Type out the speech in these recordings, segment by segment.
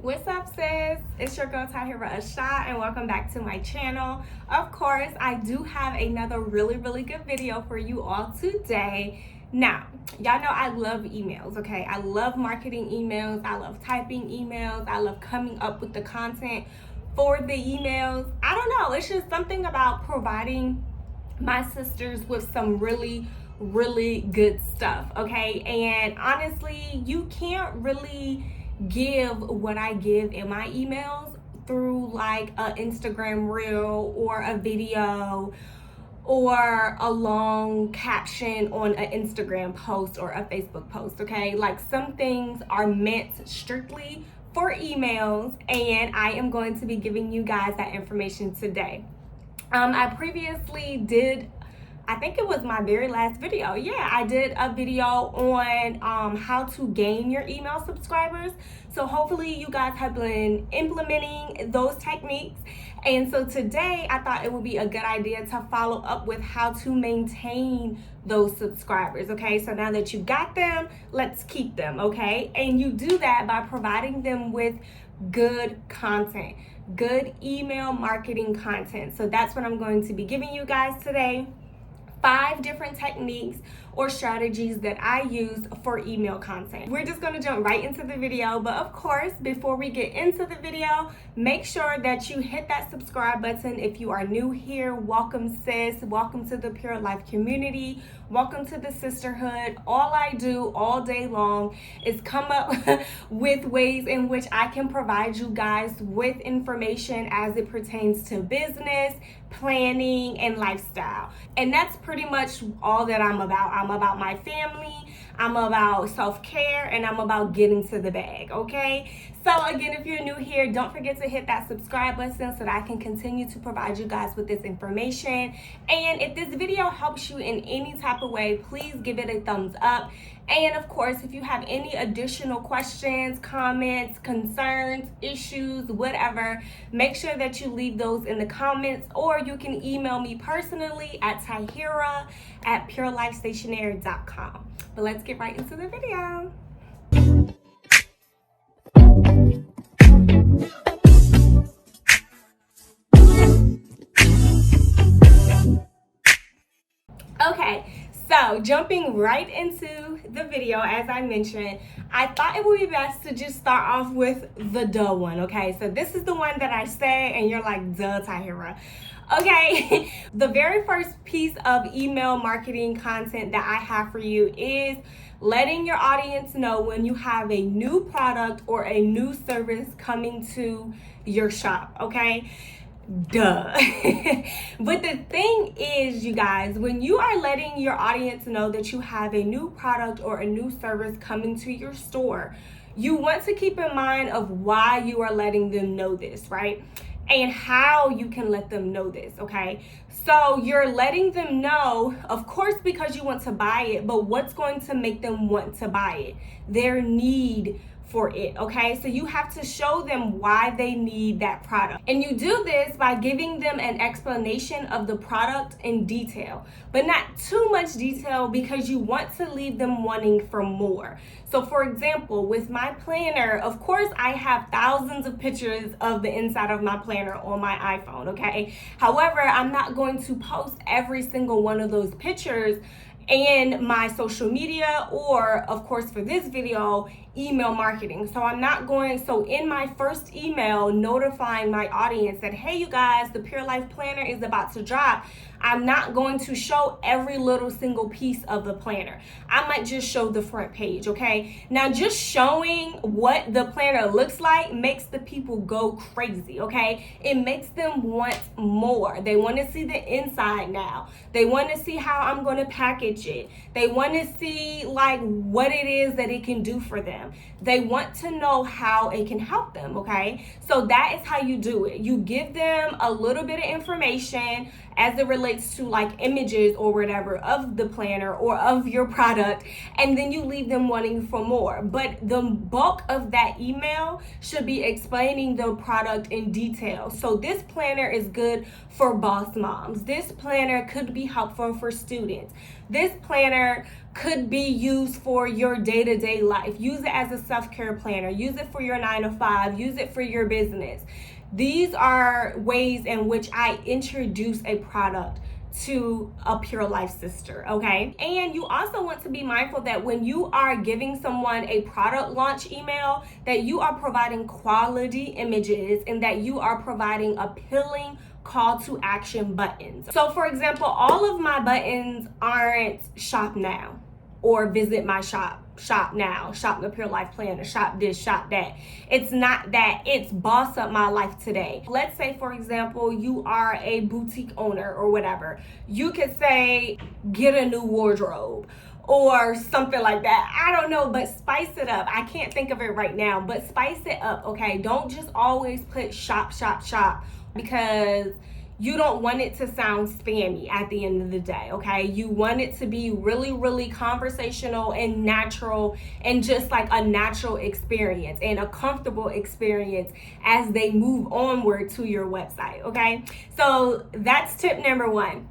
What's up, sis? It's your girl Tahirah Ahshah, and welcome back to my channel. Of course, I do have another really good video for you all today. Now, y'all know I love emails, okay? I love marketing emails, I love typing emails, I love coming up with the content for the emails. I don't know, it's just something about providing my sisters with some really good stuff, okay? And honestly, you can't really give what I give in my emails through like an Instagram reel or a video or a long caption on an Instagram post or a Facebook post, okay? Like, some things are meant strictly for emails, and I am going to be giving you guys that information today. I previously did, I think it was my very last video. Yeah, I did a video on how to gain your email subscribers. So hopefully you guys have been implementing those techniques. And so today I thought it would be a good idea to follow up with how to maintain those subscribers, okay? So now that you got them, let's keep them, okay? And you do that by providing them with good content, good email marketing content. So that's what I'm going to be giving you guys today. 5 different techniques or strategies that I use for email content. We're just gonna jump right into the video, but of course, before we get into the video, make sure that you hit that subscribe button. If you are new here, welcome sis, welcome to the Pure Life community, welcome to the sisterhood. All I do all day long is come up with ways in which I can provide you guys with information as it pertains to business, planning, and lifestyle. And that's pretty much all that I'm about. I'm about my family, I'm about self-care, and I'm about getting to the bag, okay? So again, if you're new here, don't forget to hit that subscribe button so that I can continue to provide you guys with this information. And if this video helps you in any type of way, please give it a thumbs up. And of course, if you have any additional questions, comments, concerns, issues, whatever, make sure that you leave those in the comments, or you can email me personally at Tahirah@purelifestationery.com. But let's get right into the video. Okay, so jumping right into the video, as I mentioned, I thought it would be best to just start off with the duh one, okay? So this is the one that I say and you're like, duh, Tahirah. Okay, the very first piece of email marketing content that I have for you is letting your audience know when you have a new product or a new service coming to your shop, okay? Duh. But the thing is, you guys, when you are letting your audience know that you have a new product or a new service coming to your store, you want to keep in mind of why you are letting them know this, right? And how you can let them know this, okay? So you're letting them know, of course, because you want to buy it, but what's going to make them want to buy it? Their need for it, okay? So you have to show them why they need that product. And you do this by giving them an explanation of the product in detail, but not too much detail because you want to leave them wanting for more. So for example, with my planner, of course, I have thousands of pictures of the inside of my planner on my iPhone, okay? However, I'm not going to post every single one of those pictures in my social media, or of course for this video, email marketing. So I'm not going, so in my first email notifying my audience that, hey, you guys, the Pure Life planner is about to drop, I'm not going to show every little single piece of the planner. I might just show the front page, okay? Now, just showing what the planner looks like makes the people go crazy, okay? It makes them want more. They want to see the inside now. They want to see how I'm going to package it. They want to see like what it is that it can do for them. They want to know how it can help them, okay? So that is how you do it. You give them a little bit of information as it relates to like images or whatever of the planner or of your product, and then you leave them wanting for more. But the bulk of that email should be explaining the product in detail. So this planner is good for boss moms. This planner could be helpful for students. This planner could be used for your day-to-day life. Use it as a self-care planner. Use it for your 9-to-5. Use it for your business. These are ways in which I introduce a product to a Pure Life sister, okay? And you also want to be mindful that when you are giving someone a product launch email, that you are providing quality images and that you are providing appealing call to action buttons. So for example, all of my buttons aren't shop now or visit my shop now, shop the Pure Life planner, shop this, shop that. It's not that, it's boss up my life today. Let's say, for example, you are a boutique owner or whatever. You could say, get a new wardrobe or something like that. I don't know, but spice it up. I can't think of it right now, but spice it up, okay? Don't just always put shop, shop, shop, because you don't want it to sound spammy at the end of the day, okay? You want it to be really, really conversational and natural and just like a natural experience and a comfortable experience as they move onward to your website, okay? So that's tip number 1.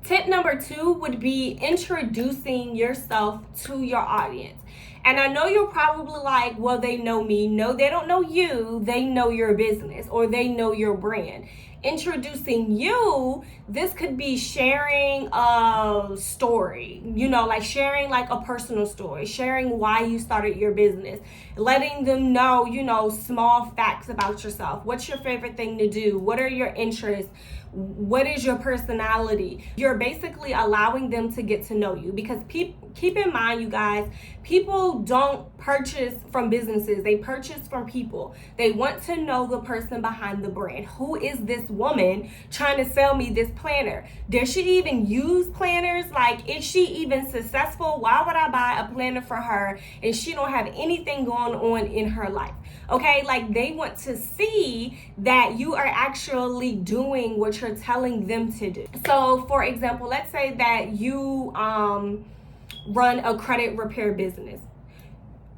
Tip number 2 would be introducing yourself to your audience. And I know you're probably like, well, they know me. No, they don't know you. They know your business or they know your brand. Introducing you, this could be sharing a story, like sharing like a personal story, sharing why you started your business, letting them know, small facts about yourself. What's your favorite thing to do? What are your interests? What is your personality? You're basically allowing them to get to know you, because keep in mind, you guys, people don't purchase from businesses. They purchase from people. They want to know the person behind the brand. Who is this woman trying to sell me this planner? Does she even use planners? Like, is she even successful? Why would I buy a planner for her and she don't have anything going on in her life? Okay, like they want to see that you are actually doing what you're telling them to do. So for example, let's say that you run a credit repair business.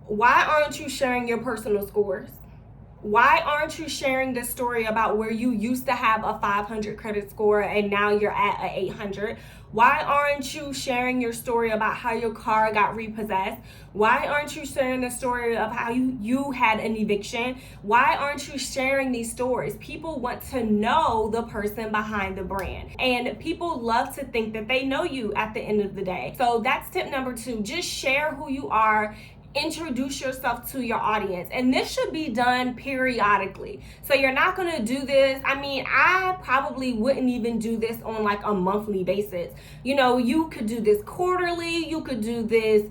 Why aren't you sharing your personal scores? Why aren't you sharing the story about where you used to have a 500 credit score and now you're at an 800? Why aren't you sharing your story about how your car got repossessed? Why aren't you sharing the story of how you had an eviction? Why aren't you sharing these stories? People want to know the person behind the brand. And people love to think that they know you at the end of the day. So that's tip number 2. Just share who you are. Introduce yourself to your audience, and this should be done periodically. So you're not going to do this. I mean, I probably wouldn't even do this on like a monthly basis. You could do this quarterly. You could do this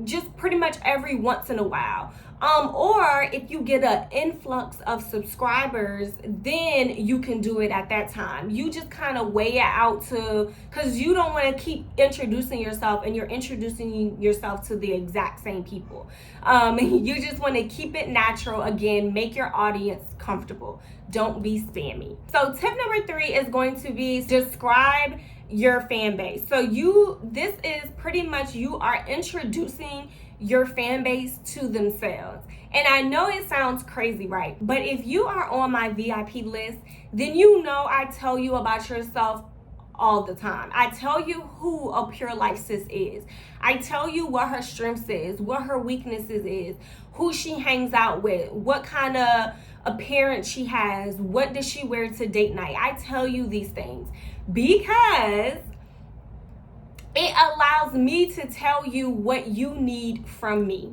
just pretty much every once in a while. Or if you get an influx of subscribers, then you can do it at that time. You just kind of weigh it out because you don't want to keep introducing yourself and you're introducing yourself to the exact same people. You just want to keep it natural. Again, make your audience comfortable. Don't be spammy. So tip number 3 is going to be describe your fan base. So this is pretty much you are introducing your fan base to themselves. And I know it sounds crazy, right? But if you are on my VIP list, then I tell you about yourself all the time. I tell you who a Pure Life sis is. I tell you what her strengths is, what her weaknesses is, who she hangs out with, what kind of appearance she has, what does she wear to date night. I tell you these things because it allows me to tell you what you need from me.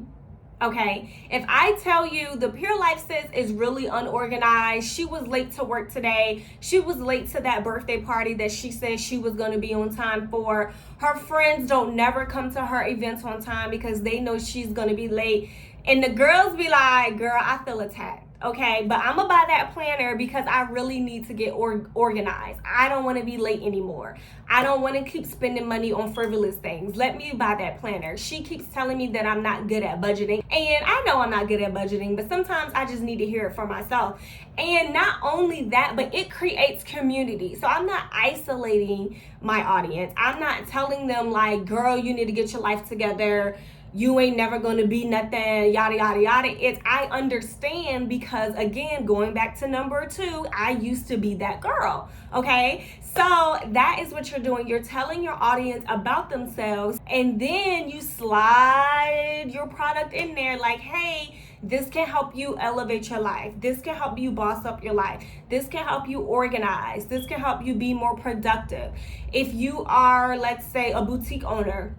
Okay, if I tell you the Pure Life sis is really unorganized, she was late to work today, she was late to that birthday party that she said she was going to be on time for, her friends don't never come to her events on time because they know she's going to be late, and the girls be like, girl, I feel attacked. okay? But I'm gonna buy that planner because I really need to get organized. I don't want to be late anymore. I don't want to keep spending money on frivolous things. Let me buy that planner. She keeps telling me that I'm not good at budgeting, and I know I'm not good at budgeting, but sometimes I just need to hear it for myself. And not only that, but it creates community. So I'm not isolating my audience. I'm not telling them like, girl, you need to get your life together, you ain't never gonna be nothing, yada yada yada. It's, I understand, because again, going back to number 2, I used to be that girl, okay? So that is what you're doing. You're telling your audience about themselves, and then you slide your product in there like, hey, this can help you elevate your life. This can help you boss up your life. This can help you organize. This can help you be more productive. If you are, let's say, a boutique owner,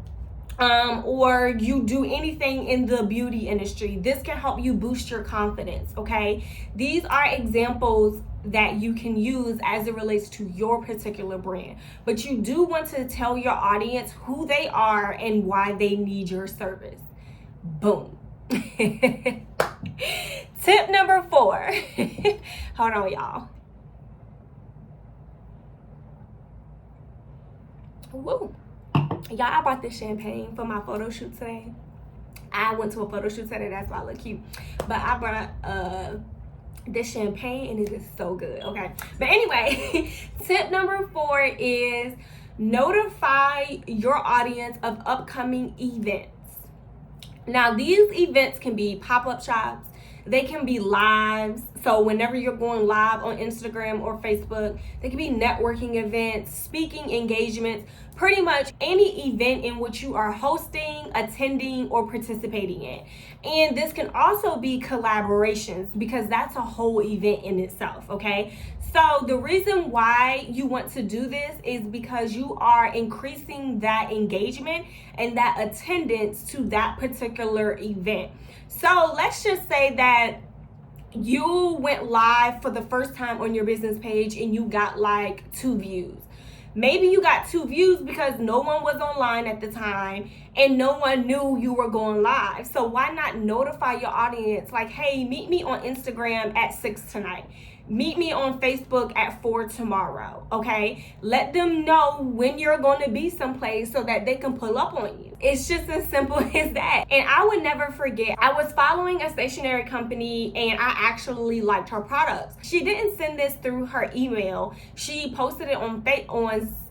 or you do anything in the beauty industry, this can help you boost your confidence, okay? These are examples that you can use as it relates to your particular brand. But you do want to tell your audience who they are and why they need your service. Boom. Tip number 4. Hold on, y'all. Woo. Y'all, I bought this champagne for my photo shoot today. I went to a photo shoot today, that's why I look cute. But I brought this champagne, and it is so good, okay? But anyway, tip number 4 is notify your audience of upcoming events. Now, these events can be pop-up shops. They can be lives. So whenever you're going live on Instagram or Facebook, they can be networking events, speaking engagements, pretty much any event in which you are hosting, attending, or participating in. And this can also be collaborations, because that's a whole event in itself, okay? So the reason why you want to do this is because you are increasing that engagement and that attendance to that particular event. So let's just say that you went live for the first time on your business page and you got like 2 views. Maybe you got 2 views because no one was online at the time and no one knew you were going live. So why not notify your audience like, hey, meet me on Instagram at 6 tonight. Meet me on Facebook at 4 tomorrow, okay? Let them know when you're going to be someplace so that they can pull up on you. It's just as simple as that. And I would never forget, I was following a stationery company and I actually liked her products. She didn't send this through her email. She posted it on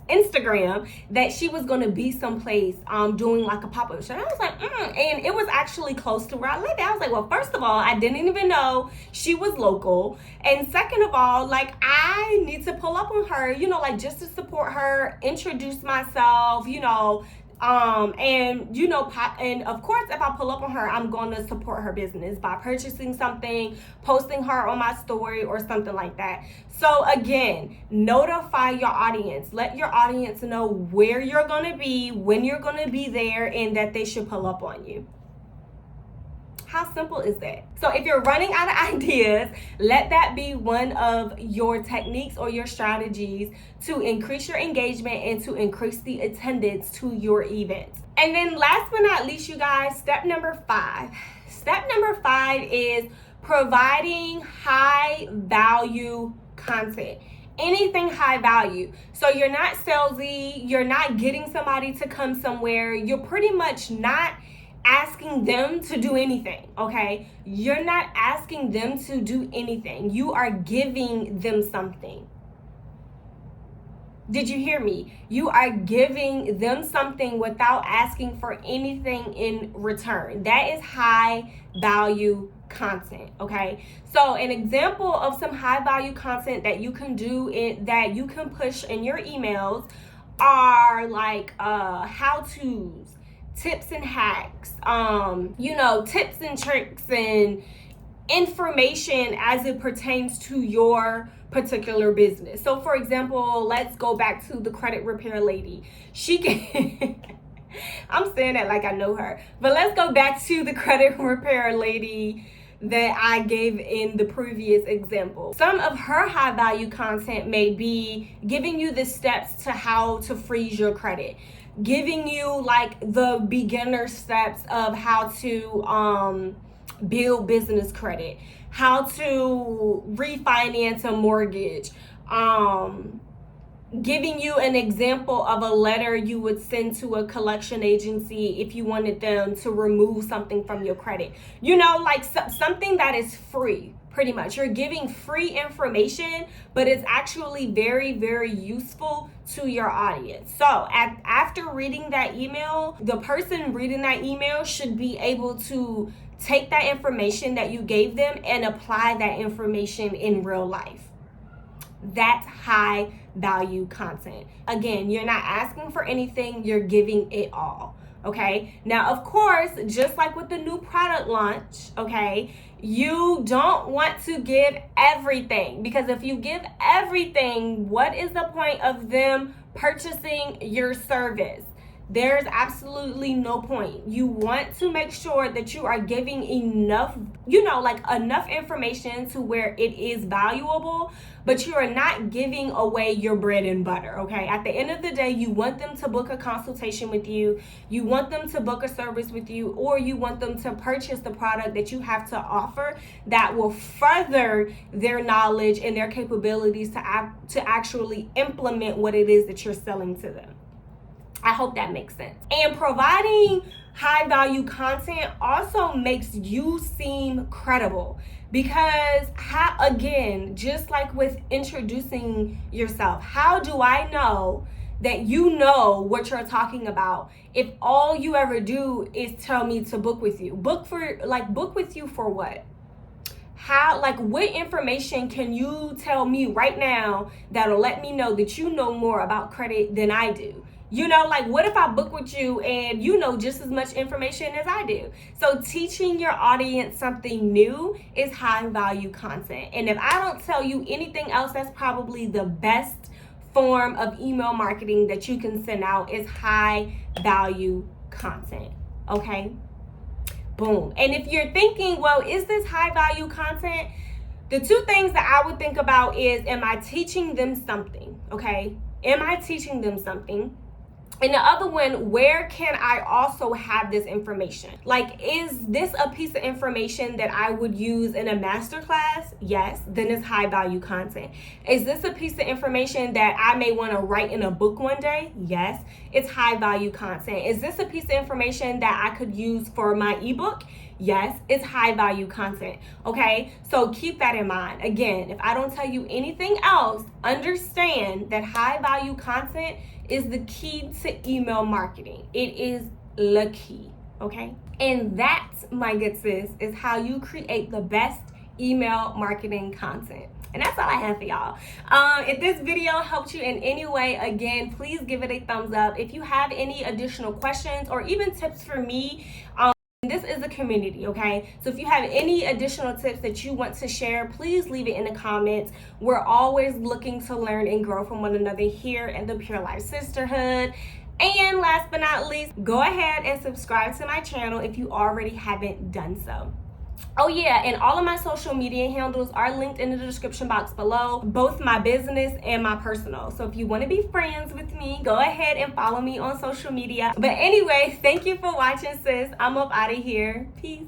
Instagram that she was going to be someplace doing like a pop-up show. And I was like, and it was actually close to where I lived. I was like, well, first of all, I didn't even know she was local. And second of all, like, I need to pull up on her, you know, like just to support her, introduce myself, you know, and you know, and of course, if I pull up on her, I'm going to support her business by purchasing something, posting her on my story or something like that. So again, notify your audience. Let your audience know where you're going to be, when you're going to be there, and that they should pull up on you. How simple is that? So if you're running out of ideas, let that be one of your techniques or your strategies to increase your engagement and to increase the attendance to your events. And then last but not least, you guys, step number 5. Step number 5 is providing high value content. Anything high value. So you're not salesy, you're not getting somebody to come somewhere, you're pretty much not asking them to do anything, okay? You're not asking them to do anything. You are giving them something. Did you hear me? You are giving them something without asking for anything in return. That is high value content, okay? So an example of some high value content that you can do that you can push in your emails are like how-tos, tips and hacks, you know, tips and tricks and information as it pertains to your particular business. So for example, let's go back to the credit repair lady. She can I'm saying that like I know her, but let's go back to the credit repair lady that I gave in the previous example. Some of her high value content may be giving you the steps to how to freeze your credit, giving you like the beginner steps of how to build business credit, how to refinance a mortgage, giving you an example of a letter you would send to a collection agency if you wanted them to remove something from your credit. You know, like something that is free, pretty much. You're giving free information, but it's actually very, very useful to your audience. So after reading that email, the person reading that email should be able to take that information that you gave them and apply that information in real life. That's high value content. Again, you're not asking for anything, you're giving it all. Okay. Now, of course, just like with the new product launch, okay, you don't want to give everything, because if you give everything, what is the point of them purchasing your service? There's absolutely no point. You want to make sure that you are giving enough, enough information to where it is valuable, but you are not giving away your bread and butter, okay? At the end of the day, you want them to book a consultation with you, you want them to book a service with you, or you want them to purchase the product that you have to offer that will further their knowledge and their capabilities to actually implement what it is that you're selling to them. I hope that makes sense. And providing high value content also makes you seem credible, because again, just like with introducing yourself, how do I know that you know what you're talking about if all you ever do is tell me to book with you? Book with you for what? What information can you tell me right now that'll let me know that you know more about credit than I do? You know, like, what if I book with you and you know just as much information as I do? So teaching your audience something new is high value content. And if I don't tell you anything else, that's probably the best form of email marketing that you can send out, is high value content. Okay? Boom. And if you're thinking, well, is this high value content? The two things that I would think about is, am I teaching them something? Okay? Am I teaching them something? And the other one, where can I also have this information? Like, is this a piece of information that I would use in a masterclass? Yes, then it's high value content. Is this a piece of information that I may want to write in a book one day? Yes, it's high value content. Is this a piece of information that I could use for my ebook? Yes, it's high value content. Okay, so keep that in mind. Again, if I don't tell you anything else, understand that high value content is the key to email marketing. It is the key, okay? And that, my good sis, is how you create the best email marketing content. And that's all I have for y'all. If this video helped you in any way, again, please give it a thumbs up. If you have any additional questions or even tips for me, this is a community, okay? So if you have any additional tips that you want to share, please leave it in the comments. We're always looking to learn and grow from one another here in the Pure Life Sisterhood. And last but not least, go ahead and subscribe to my channel if you already haven't done so. Oh yeah, and all of my social media handles are linked in the description box below, both my business and my personal. So if you want to be friends with me, go ahead and follow me on social media. But anyway, thank you for watching, sis. I'm up out of here. Peace.